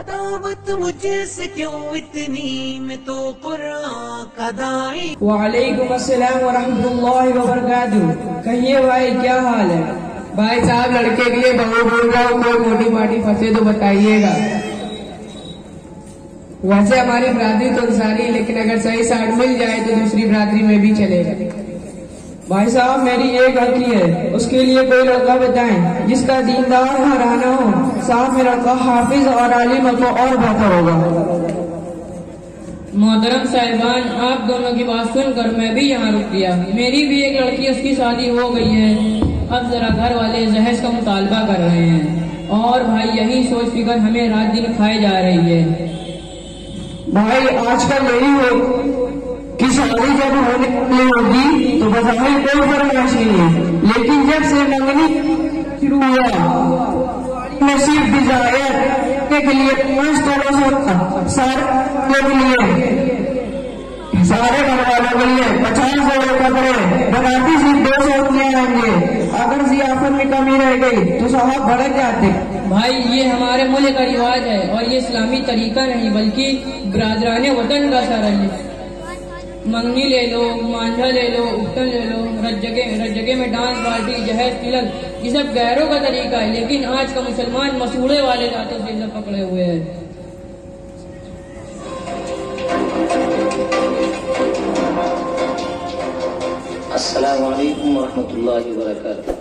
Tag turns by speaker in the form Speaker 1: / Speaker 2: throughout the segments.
Speaker 1: عداوت مجھے سے کیوں اتنی، میں تو قرآن کا داعی۔
Speaker 2: وعلیکم السلام ورحمۃ اللہ وبرکاتہ۔ کہیے بھائی کیا حال ہے؟ بھائی صاحب لڑکے کے لیے بہو بول رہا ہوں، کوئی موٹی ماٹی پھنسے تو بتائیے گا۔ ویسے ہماری برادری تو انصاری ہے، لیکن اگر صحیح ساٹھ مل جائے تو دوسری برادری میں بھی چلے گا۔ بھائی صاحب میری ایک لڑکی ہے، اس کے لیے کوئی لڑکا بتائیں جس کا دیندار گھرانہ ہو، ساتھ میں لڑکا حافظ اور عالم ہو تو اور بہتر ہوگا۔
Speaker 3: محترم صاحبان، آپ دونوں کی بات سن کر میں بھی یہاں رک گیا۔ میری بھی ایک لڑکی، اس کی شادی ہو گئی ہے، اب ذرا گھر والے جہیز کا مطالبہ کر رہے ہیں، اور بھائی یہی سوچ فکر ہمیں رات دن کھائے جا رہی ہے۔
Speaker 2: بھائی آج کل یہی ہو کہ شادی جب ہونے والی ہوگی تو بظاہر کوئی فرمائش نہیں ہے، لیکن جب سے منگنی شروع ہوا میں صرف ڈیزائر کے لیے 5 تولہ سارے کے لیے، سارے گھر والوں کے لیے 50 جوڑے کپڑے، بناتی صرف 2 سوتیاں آئیں گے۔ اگر ضیافت میں کمی رہ گئی تو صاحب بھڑک جاتے۔
Speaker 3: بھائی یہ ہمارے ملک کا رواج ہے، اور یہ اسلامی طریقہ نہیں بلکہ برادران وطن کا شرع ہے۔ منگنی لے لو، مانجھا لے لو، اکٹن لے لو، رجگے میں ڈانس پارٹی، جہیز تلک، یہ سب غیروں کا طریقہ ہے، لیکن آج کا مسلمان مسوڑے والے ذاتوں سے سب پکڑے ہوئے ہیں۔
Speaker 4: السلام علیکم ورحمۃ اللہ وبرکاتہ۔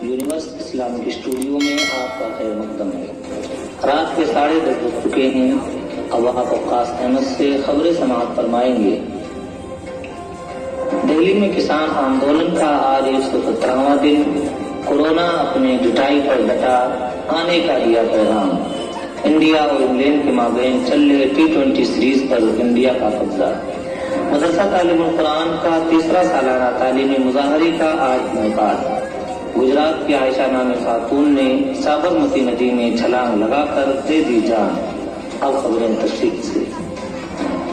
Speaker 4: یونیورسٹی اسلامک اسٹوڈیو میں آپ کا خیر مقدم ہے۔ رات کے 10:30 بج چکے ہیں، اب آپ وقاص احمد سے خبریں سماعت فرمائیں گے۔ دہلی میں کسان آندولن کا آج 117واں دن، کورونا اپنے جٹائی پر ڈٹا، آنے کا دیا پیغام۔ انڈیا اور انگلینڈ کے مابین چل رہے T20 سیریز پر انڈیا کا قبضہ۔ مدرسہ تعلیم القرآن کا 3را سالانہ تعلیمی مظاہرے کا آج انعقاد۔ گجرات کی عائشہ نامی خاتون نے سابرمتی ندی میں چھلانگ لگا کر دے دی جان۔ اب خبریں تفصیل سے۔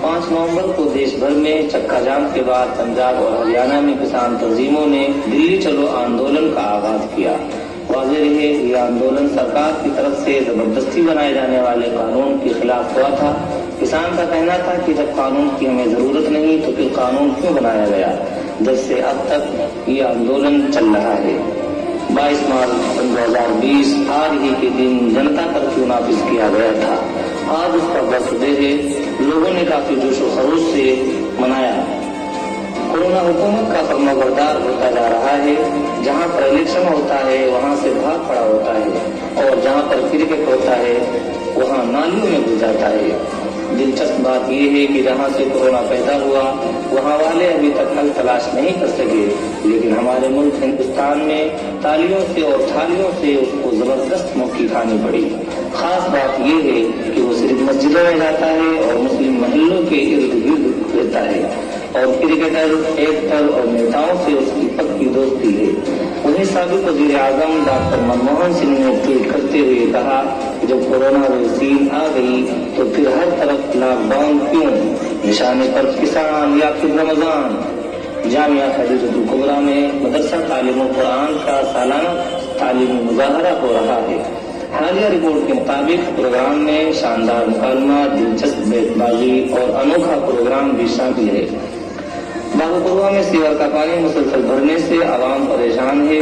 Speaker 4: 5 نومبر کو دیش بھر میں چکا جام کے بعد پنجاب اور ہریانہ میں کسان تنظیموں نے دلی چلو آندولن کا آغاز کیا۔ واضح رہے یہ آندولن سرکار کی طرف سے زبردستی بنائے جانے والے قانون کے خلاف ہوا تھا۔ کسان کا کہنا تھا کہ جب قانون کی ہمیں ضرورت نہیں تو پھر قانون کیوں بنایا گیا، جب سے اب تک یہ آندولن چل رہا ہے۔ 22 مارچ 2020 آج ہی کے دن جنتا کرفیو نافذ کیا گیا تھا۔ آج اس کا برسڈے ہے، لوگوں نے کافی جوش و خروش سے منایا۔ کورونا حکومت کا فرما بردار ہوتا جا رہا ہے، جہاں پر الیکشن ہوتا ہے وہاں سے بھاگ پڑا ہوتا ہے، اور جہاں پر کرکٹ ہوتا ہے وہاں نالیوں میں گھس جاتا ہے۔ دلچسپ بات یہ ہے کہ جہاں سے کورونا پیدا ہوا وہاں والے ابھی تک حل تلاش نہیں کر سکے، لیکن ہمارے ملک ہندوستان میں تالیوں سے اور تھالیوں سے اس کو زبردست موقع کھانی پڑی۔ خاص بات یہ ہے کہ وہ صرف مسجدوں میں جاتا ہے اور مسلم محلوں کے ارد گرد رہتا ہے، اور کرکٹر، ایکٹر اور نیتاؤں سے اس کی پکی دوستی ہے۔ وہیں سابق وزیر اعظم ڈاکٹر منموہن سنگھ نے ٹویٹ کرتے ہوئے کہا کہ جب کورونا ویکسین آ گئی تو پھر ہر طرف لاک ڈاؤن کیوں؟ نشانے پر کسان یا پھر رمضان۔ جامعہ خدیجۃ الکبریٰ میں مدرسہ تعلیم القرآن کا سالانہ تعلیمی مظاہرہ ہو رہا ہے۔ حالیہ رپورٹ کے مطابق پروگرام میں شاندار مکالمہ، دلچسپ بیت بازی اور انوکھا پروگرام بھی شامل ہے۔ باغپوروا میں سیور کا پانی مسلسل بھرنے سے عوام پریشان ہے۔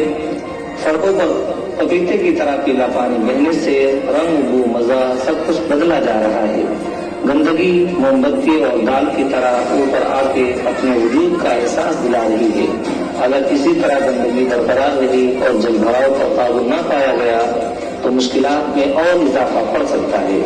Speaker 4: سڑکوں پر پپیتے کی طرح پیلا پانی بہنے سے رنگ، بو، مزہ سب کچھ بدلا جا رہا ہے۔ گندگی موم بتی اور دال کی طرح اوپر آ کے اپنے وجود کا احساس دلا رہی ہے۔ اگر اسی طرح گندگی برقرار رہی اور جل بھراؤ پر قابو نہ پایا گیا تو مشکلات میں اور اضافہ پڑ سکتا ہے۔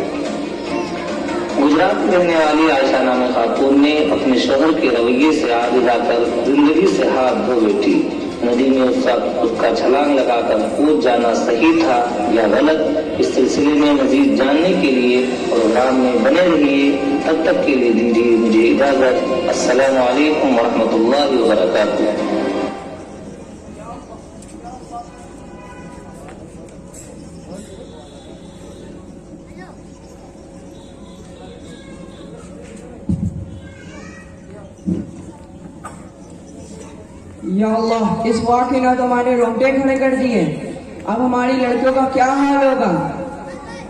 Speaker 4: گجرات میں رہنے والی عائشہ نامی خاتون نے اپنے شوہر کے رویے سے آگ جا کر زندگی سے ہاتھ دھو بیٹھی۔ ندی میں اس کا چھلانگ لگا کر کود جانا صحیح تھا یا غلط، اس سلسلے میں مزید جاننے کے لیے پروگرام میں بنے رہیے۔ تب تک کے لیے دیجیے مجھے اجازت۔ السلام علیکم ورحمۃ اللہ وبرکاتہ۔
Speaker 2: یا اللہ، اس واقعے نے تو ہمارے رونگٹے کھڑے کر دیے۔ اب ہماری لڑکیوں کا کیا حال ہوگا؟